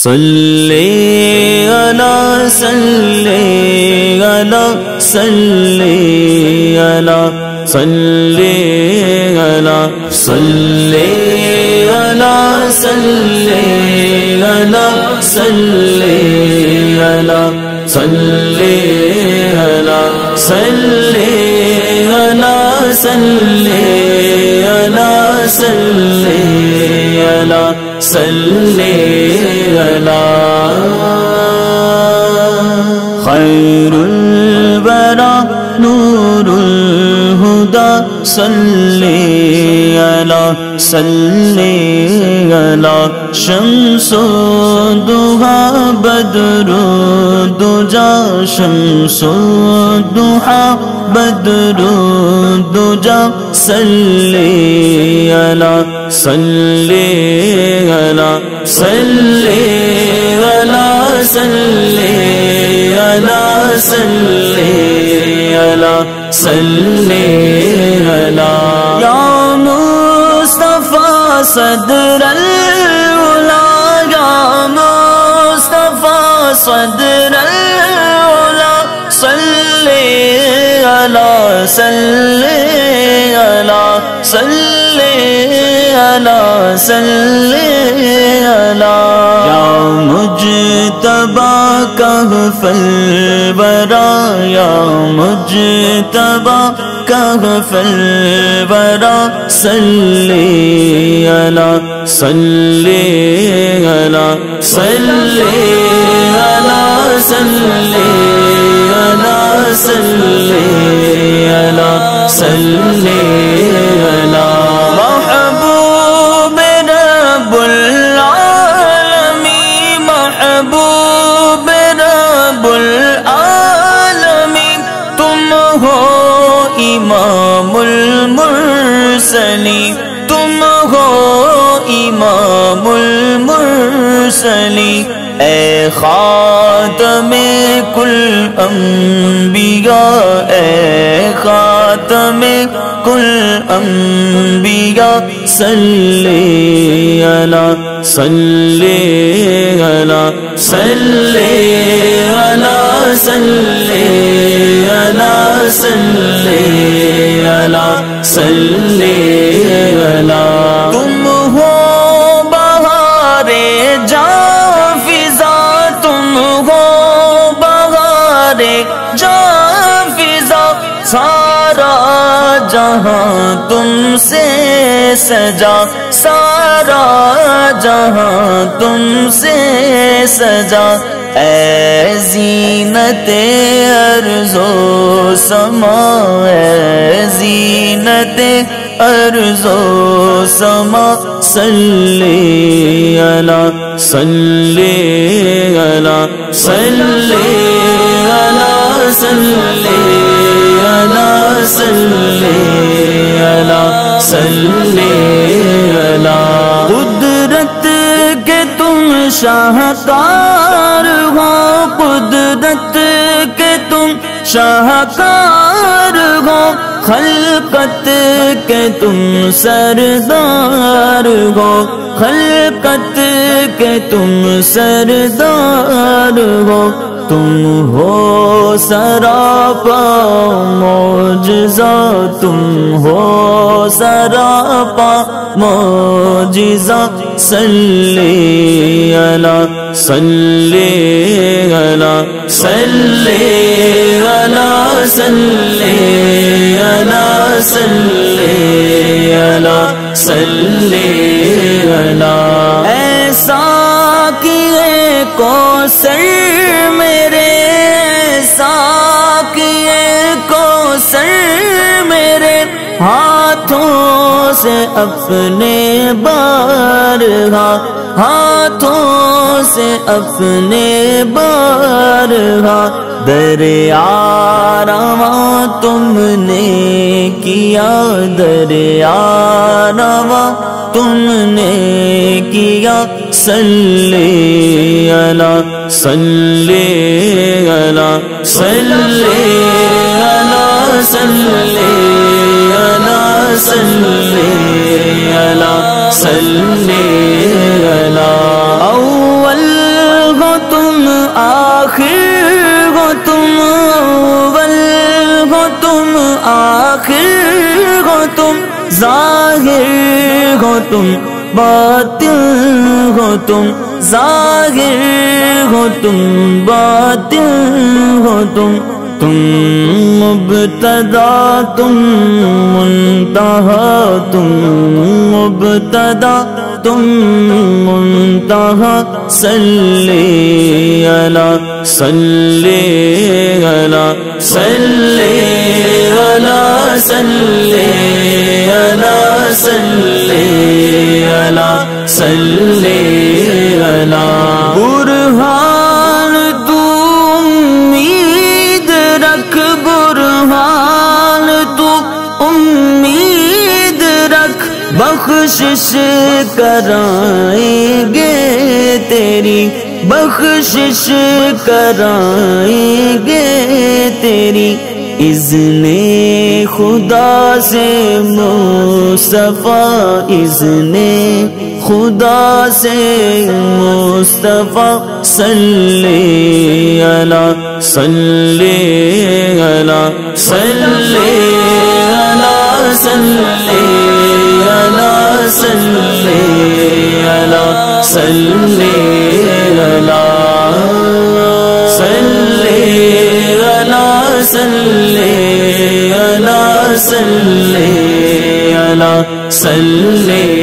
صلی علی صلی علی صلی علی صلی علی صلی علی صلی علی صلی علی صلی علی صلی علی صلی علی صلی علی صلی علی خیر الورا نور الہدی صلی علی صلی علی شمس الضحی بدر الدجی شمس الضحی بدر الدجی صلی علی صلی علی صلی علی صلی علی صلی علی صلی علی یا مصطفیٰ صدر العلا یا مصطفیٰ صدر العلا صلی علی صلی علی صلی علی صلی علی یا مجتبی کہف الورا یا مجتبی کہف الورا صلی علی صلی علی صلی علی صلی علی صلی علی صلی علی محبوب رب العالمین محبوب رب العالمین تم ہو امام المرسلین تم ہو امام المرسلین اے خاتم کل انبیاء اے خاتم کل انبیاء صلی علی صلی علی صلی علی صلی علی صلی علی صلی علی تم ہو بہار جاں فضا تم ہو بہار جاں فضا سارا جہاں تم سے سجا سارا جہاں تم سے سجا اے زینت ارض و سما اے زینت ارض و سما صلی علی صلی علی صلی علی صلی علی صلی علی صلی علی قدرت کے تم شاہکار ہو قدرت کے تم شاہکار ہو خلقت کے تم سردار ہو خلقت کے تم سردار ہو تم ہو سراپا معجزہ تم ہو سراپا معجزہ صلی علی صلی علی صلی علی صلی علی صلی علی صلی علی ایسا کیے کوثر میرے ایسا کیے کوثر میرے ہاتھوں سے اپنے بارہا ہاتھوں سے اپنے بارہا دریا رواں تم نے کیا دریا رواں تم نے کیا صلی علی صلی علی صلی علی صلی علی صلی علی صلی علی اول تم آخر ہو، تم اول ہو، تم آخر ہو، تم ظاہر ہو، تم باطن ہو، تم ظاہر ہو، تم باطن ہو، تم مبتدا تم منتہا، تم مبتدا تم منتہا، صلی علی صلی علی صلی علی صلی علی صلی علی صلی علی برہان تو امید رکھ، برہان تو امید رکھ، بخشش کرائیں گے تیری، بخشش کرائیں گے تیری، اذن خدا سے مصطفیٰ، اذن خدا سے مصطفیٰ، صلی علی صلی علی صلی علی صلی علی صلی علی صلی علی صلی علی صلی علی صلی علی صلی